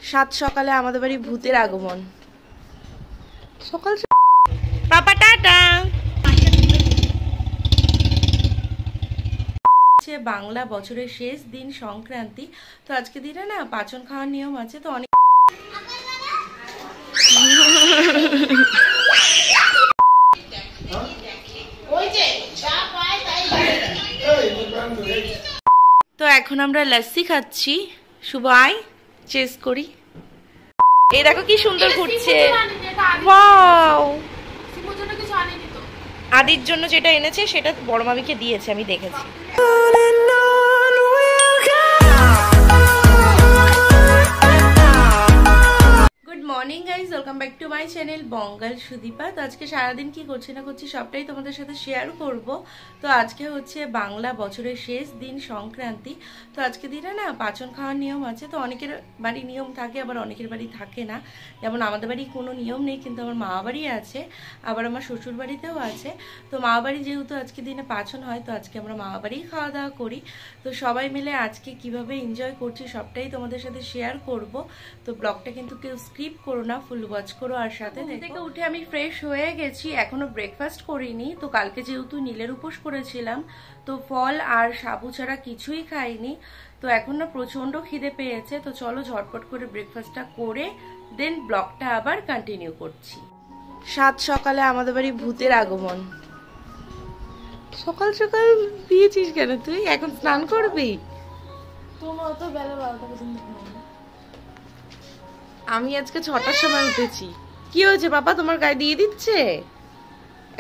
সাত সকালে আমাদের বাড়ি ভূতের আগমন। সকাল পাপা টাটা। বাংলা বছরের শেষ দিন সংক্রান্তি, তো আজকে দিনে না পাচন খাওয়ার নিয়ম আছে, তো অনেক তো এখন আমরা লস্যি খাচ্ছি। শুভ আয় চেস করি। এই দেখো কি সুন্দর ঘুরছে। ওয়াও, আদির জন্য যেটা এনেছে সেটা বড় মামিকে দিয়েছে, আমি দেখেছি। Morning guys, welcome back to my channel Bangal Sudipa. তো আজকে সারাদিন কি করছি না করছি সবটাই তোমাদের সাথে শেয়ার করব। তো আজকে হচ্ছে বাংলা বছরের শেষ দিন সংক্রান্তি, তো আজকে দিনে না পাচন খাওয়ার নিয়ম আছে। তো অনেকের বাড়ি নিয়ম থাকে, আবার অনেকের বাড়ি থাকে না। যেমন আমাদের বাড়ি কোনো নিয়ম নেই, কিন্তু আমার মা বাড়ি আছে, আবার আমার শ্বশুর বাড়িতেও আছে। তো মা বাড়ি যেহেতু আজকে দিনে পাচন হয়, তো আজকে আমরা মা বাড়ি খাওয়া দাওয়া করি। তো সবাই মিলে আজকে কিভাবে এনজয় করছি সবটাই তোমাদের সাথে শেয়ার করব। তো ব্লগটা কিন্তু কেউ স্কিপ করো না, ফুল ওয়াচ করো। আর সাথে থেকে উঠে আমি ফ্রেশ হয়ে গেছি, এখনো ব্রেকফাস্ট করিনি। তো কালকে যেহেতু নীলের উপোস করেছিলাম, তো ফল আর সাবু ছাড়া কিছুই খাইনি। তো এখন না প্রচন্ড খিদে পেয়েছে, তো চলো ঝটপট করে ব্রেকফাস্টটা করে দেন ব্লগটা আবার কন্টিনিউ করছি। সাত সকালে আমাদের বাড়ি ভূতের আগমন। সকাল সকাল দিয়েছিস কেন তুই? এখন স্নান করবি? তোমার তো বেলা 12টা পর্যন্ত। আমি আজকে 6টার সময় উঠেছি। কি হয়েছে বাবা, তোমার গায়ে দিয়ে দিচ্ছে?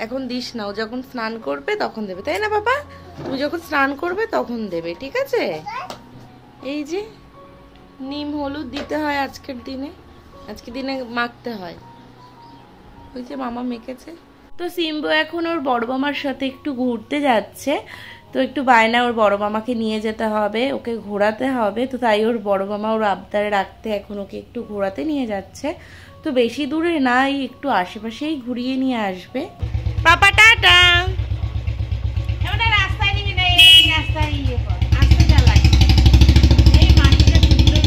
এখন দিস না, ও যখন স্নান করবে তখন দেবে, তাই না বাবা? তুমি যখন স্নান করবে তখন দেবে, ঠিক আছে? এই যে নিম হলুদ দিতে হয় আজকের দিনে, আজকের দিনে মাখতে হয়। ওই যে মামা মেখেছে। তো সিম্বু এখন ওর বড় মামার সাথে একটু ঘুরতে যাচ্ছে। তো একটু বায়না, ওর বড় মামাকে নিয়ে যেতে হবে, ওকে ঘোরাতে হবে। তো তাই ওর বড় মামা ওর আবদারে রাখতে এখন ওকে একটু ঘোরাতে নিয়ে যাচ্ছে। তো বেশি দূরে না, এই একটু আশেপাশেই ঘুরিয়ে নিয়ে আসবে। পাপা টাটা। রাস্তায় নিবি না, এই রাস্তায় ইয়ে কর, আস্তে চালাই। এই মাটিটা সুন্দর।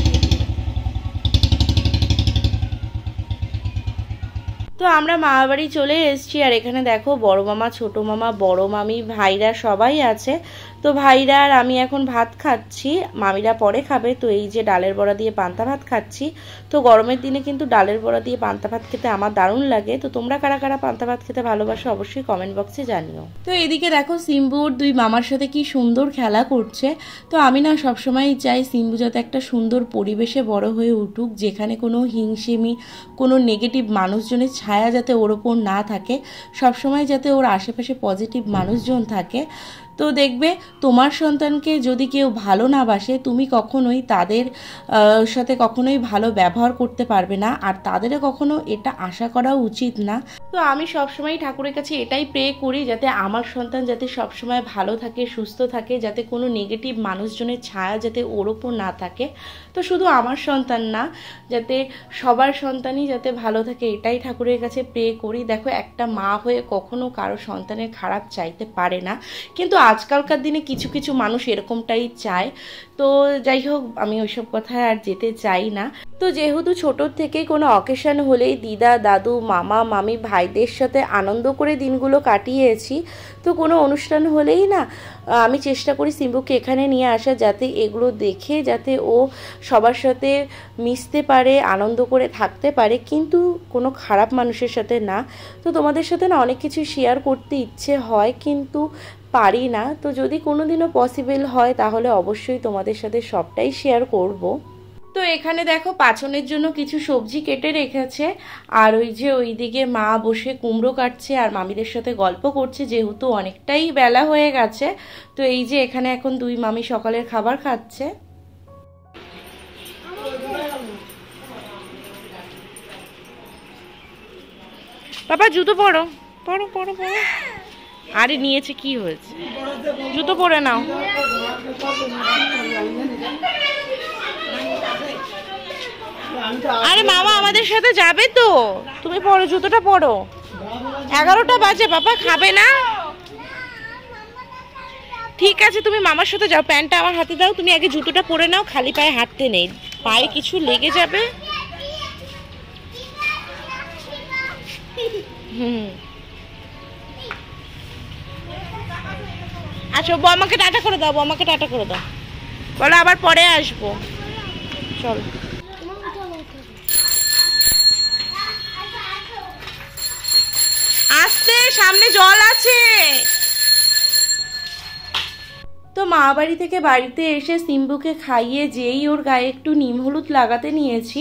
তো আমরা মামা বাড়ি চলে এসেছি। আর এখানে দেখো বড় মামা, ছোট মামা, বড় মামি, ভাইরা সবাই আছে। তো ভাইরা আর আমি এখন ভাত খাচ্ছি, মামিরা পরে খাবে। তো এই যে ডালের বড়া দিয়ে পান্তা ভাত খাচ্ছি। তো গরমের দিনে কিন্তু ডালের বড়া দিয়ে পান্তা ভাত খেতে আমার দারুণ লাগে। তো তোমরা কারা কারা পান্তা ভাত খেতে ভালোবাসো অবশ্যই কমেন্ট বক্সে জানিও। তো এদিকে দেখো সিম্বুর দুই মামার সাথে কি সুন্দর খেলা করছে। তো আমি না সবসময় চাই সিম্বু যাতে একটা সুন্দর পরিবেশে বড় হয়ে উঠুক, যেখানে কোনো হিংসেমি, কোনো নেগেটিভ মানুষজনের ছায়া যাতে ওর ওপর না থাকে, সবসময় যাতে ওর আশেপাশে পজিটিভ মানুষজন থাকে। তো দেখবে তোমার সন্তানকে যদি কেউ ভালো না বাসে, তুমি কখনোই তাদের সাথে কখনোই ভালো ব্যবহার করতে পারবে না, আর তাদেরও কখনো এটা আশা করা উচিত না। তো আমি সবসময় ঠাকুরের কাছে এটাই প্রে করি, যাতে আমার সন্তান যাতে সবসময় ভালো থাকে, সুস্থ থাকে, যাতে কোনো নেগেটিভ মানুষজনের ছায়া যাতে ওর ওপর না থাকে। তো শুধু আমার সন্তান না, যাতে সবার সন্তানই যাতে ভালো থাকে, এটাই ঠাকুরের কাছে প্রে করি। দেখো একটা মা হয়ে কখনো কারো সন্তানের খারাপ চাইতে পারে না, কিন্তু আজকালকার দিনে কিছু কিছু মানুষ এরকমটাই চায়। তো যাই হোক, আমি ওইসব কথায় আর যেতে চাই না। তো যেহেতু ছোটোর থেকেই কোনো অকেশন হলেই দিদা, দাদু, মামা, মামি, ভাইদের সাথে আনন্দ করে দিনগুলো কাটিয়েছি। তো কোনো অনুষ্ঠান হলেই না আমি চেষ্টা করি সিম্বুকে এখানে নিয়ে আসা, যাতে এগুলো দেখে যাতে ও সবার সাথে মিশতে পারে, আনন্দ করে থাকতে পারে, কিন্তু কোনো খারাপ মানুষের সাথে না। তো তোমাদের সাথে না অনেক কিছু শেয়ার করতে ইচ্ছে হয়, কিন্তু পারি না। তো যদি কোনোদিনও পসিবল হয় তাহলে অবশ্যই তোমাদের সাথে সবটাই শেয়ার করব। তো এখানে দেখো পাচনের জন্য কিছু সবজি কেটে রেখেছে, আর ওই যে ওইদিকে মা বসে কুমড়ো কাটছে আর মামিদের সাথে গল্প করছে, যেহেতু অনেকটাই বেলা হয়ে গেছে। তো এই যে এখানে এখন দুই মামি সকালের খাবার খাচ্ছে। বাবা জুতো পরো, পরো পরো পরো। আরে নিয়েছে, কি হয়েছে? জুতো পরে নাও। আরে মামা আমাদের সাথে যাবে তো, তুমি পরো, জুতোটা পরো। 11টা বাজে বাবা, খাবে না? ঠিক আছে তুমি মামার সাথে যাও, প্যান্টটা আমার হাতে দাও, তুমি আগে জুতোটা পরে নাও, খালি পায়ে হাঁটতে নেই, পায়ে কিছু লেগে যাবে। আচ্ছা আমাকে টাটা করে দাও, আমাকে টাটা করে দাও, বলো আবার পরে আসবো। চলো আসতে, সামনে জল আছে। তো মা বাড়ি থেকে বাড়িতে এসে সিম্বুকে খাইয়ে যেই ওর গায়ে একটু নিম হলুদ লাগাতে নিয়েছি,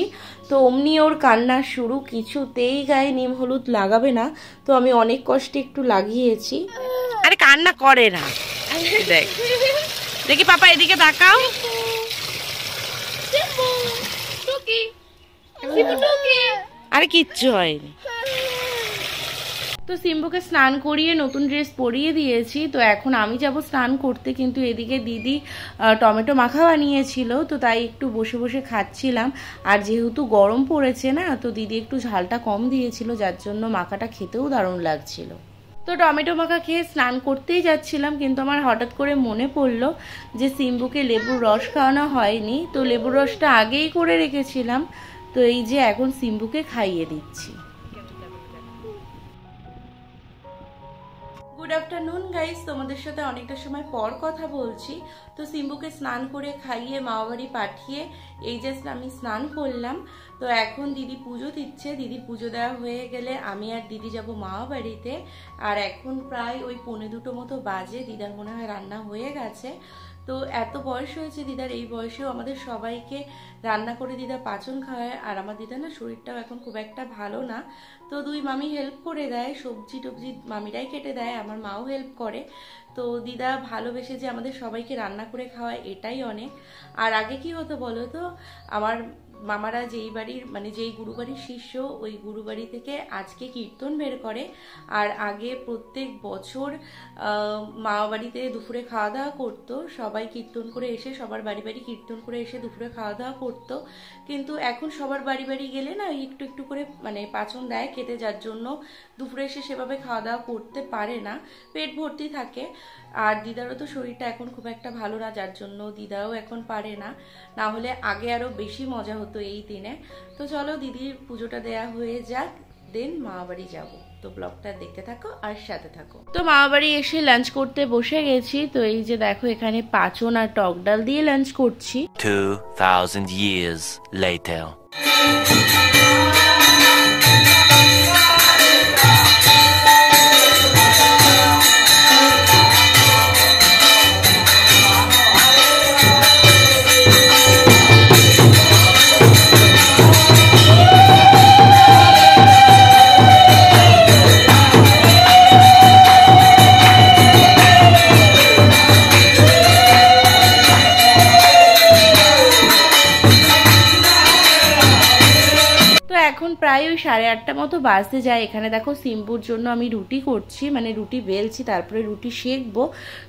তো অমনি ওর কান্না শুরু, কিছুতেই গায়ে নিম হলুদ লাগাবে না। তো আমি অনেক কষ্টে একটু লাগিয়েছি। আরে কান্না করে না, দেখ দেখি পাপা এদিকে তাকাও। আরে কিচ্ছু হয়নি। তো সিম্বুকে স্নান করিয়ে নতুন ড্রেস পরিয়ে দিয়েছি। তো এখন আমি যাব স্নান করতে, কিন্তু এদিকে দিদি টমেটো মাখা বানিয়েছিল, তো তাই একটু বসে বসে খাচ্ছিলাম। আর যেহেতু গরম পড়েছে না, তো দিদি একটু ঝালটা কম দিয়েছিল, যার জন্য মাখাটা খেতেও দারুণ লাগছিল। তো টমেটো মাখা খেয়ে স্নান করতেই যাচ্ছিলাম, কিন্তু আমার হঠাৎ করে মনে পড়লো যে সিম্বুকে লেবুর রস খাওয়ানো হয়নি। তো লেবুর রসটা আগেই করে রেখেছিলাম, তো এই যে এখন সিম্বুকে খাইয়ে দিচ্ছি। গুড আফটারনুন গাইস, তোমাদের সাথে অনেকটা সময় পর কথা বলছি। তো সিম্বুকে স্নান করে খাইয়ে মামাবাড়ি পাঠিয়ে এই জাস্ট আমি স্নান করলাম। তো এখন দিদি পুজো দিচ্ছে, দিদির পুজো দেওয়া হয়ে গেলে আমি আর দিদি যাব মামাবাড়িতে। আর এখন প্রায় ওই 1:45 মতো বাজে, দিদার মনে হয় রান্না হয়ে গেছে। তো এত বয়স হয়েছে দিদার, এই বয়সেও আমাদের সবাইকে রান্না করে দিদা পাচন খাওয়ায়। আর আমার দিদা না শরীরটাও এখন খুব একটা ভালো না, তো দুই মামি হেল্প করে দেয়, সবজি টবজি মামিরাই কেটে দেয়, আমার মাও হেল্প করে। তো দিদা ভালোবেসে যে আমাদের সবাইকে রান্না করে খাওয়ায়, এটাই অনেক। আর আগে কি হতো বলো তো, আমার মামারা যেই বাড়ির মানে যেই গুরুবাড়ির শিষ্য, ওই গুরুবাড়ি থেকে আজকে কীর্তন বের করে। আর আগে প্রত্যেক বছর মামা বাড়িতে দুপুরে খাওয়া দাওয়া করতো, সবাই কীর্তন করে এসে সবার বাড়ি বাড়ি কীর্তন করে এসে দুপুরে খাওয়া দাওয়া করতো। কিন্তু এখন সবার বাড়ি বাড়ি গেলে না একটু একটু করে মানে পাচন দেয় খেতে, যার জন্য দুপুরে এসে সেভাবে খাওয়া দাওয়া করতে পারে না, পেট ভর্তি থাকে। আর দিদারও তো শরীরটা এখন খুব একটা ভালো না, যার জন্য দিদাও এখন পারে না, না হলে আগে আরো বেশি মজা হতো এই দিনে। তো চলো দিদির পুজোটা দেয়া হয়ে যাক, দেন মামাবাড়ি যাব। তো ব্লগটা দেখতে থাকো আর সাথে থাকো। তো মামাবাড়ি এসে লাঞ্চ করতে বসে গেছি। তো এই যে দেখো এখানে পাচন আর টক ডাল দিয়ে লাঞ্চ করছি। 2000 years later. এখন প্রায় ওই 8:30 মতো বাজতে যায়। এখানে দেখো সিম্বুর জন্য আমি রুটি করছি, মানে রুটি বেলছি, তারপরে রুটি সেকবো।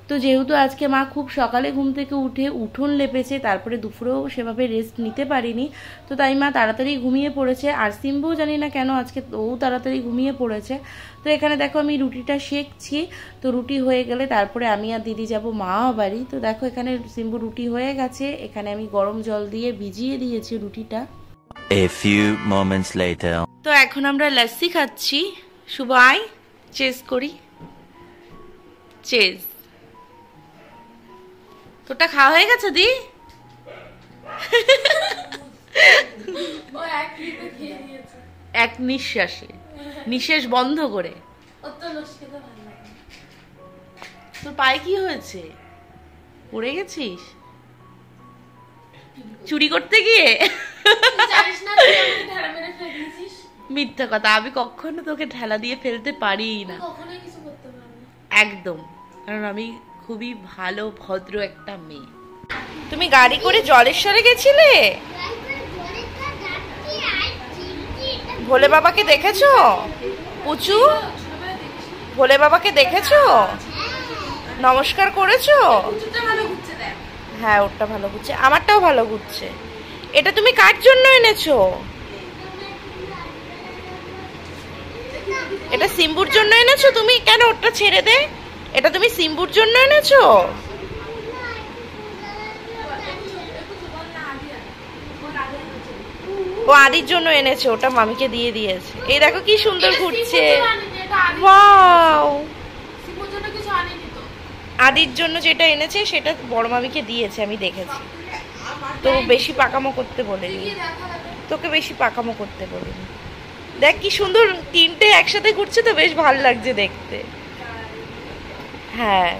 তো যেহেতু আজকে মা খুব সকালে ঘুম থেকে উঠে উঠোন লেপেছে, তারপরে দুপুরেও সেভাবে রেস্ট নিতে পারিনি, তো তাই মা তাড়াতাড়ি ঘুমিয়ে পড়েছে। আর সিম্বু জানি না কেন আজকে ও তাড়াতাড়ি ঘুমিয়ে পড়েছে। তো এখানে দেখো আমি রুটিটা সেকছি। তো রুটি হয়ে গেলে তারপরে আমি আর দিদি যাব মামা বাড়ি। তো দেখো এখানে সিম্বু রুটি হয়ে গেছে, এখানে আমি গরম জল দিয়ে ভিজিয়ে দিয়েছি রুটিটা। A few moments later. তো এখন আমরা লস্যি খাচ্ছি। শুভ আয় চেজ করি, চেজ। তোটা খাওয়া হয়ে গেছে দি? এক নিঃশ্বাসে, নিঃশ্বাস বন্ধ করে। তোর পায়ে কি হয়েছে? পড়ে গেছিস চুরি করতে গিয়ে? মিথ্যা কথা, আমি কখনো তোকে ঠেলা দিয়ে ফেলতে পারি না একদম, কারণ আমি খুবই ভালো ভদ্র একটা মেয়ে। তুমি গাড়ি করে জলেশ্বরে গেছিলে? ভোলে বাবাকে দেখেছো? পুচু ভোলে বাবাকে দেখেছো? নমস্কার করেছো? হ্যাঁ ওটা ভালো ঘুরছে, আমারটাও ভালো ঘুরছে। এটা তুমি কার জন্য এনেছো? এটা সিম্বুর জন্য এনেছো তুমি? কেন ওটা ছেড়ে দে, এটা তুমি সিম্বুর জন্য এনেছো? ও ও আদির জন্য এনেছে, ওটা মামিকে দিয়ে দিয়েছে। এই দেখো কি সুন্দর ঘুরছে। ওয়াও, আদির জন্য যেটা এনেছে সেটা বড় মামিকে দিয়েছে, আমি দেখেছি। তো বেশি পাকামো করতে বলেনি, তোকে বেশি পাকামো করতে বলেনি। দেখ কি সুন্দর তিনটে একসাথে ঘুরছে, তো বেশ ভালো লাগছে দেখতে। হ্যাঁ।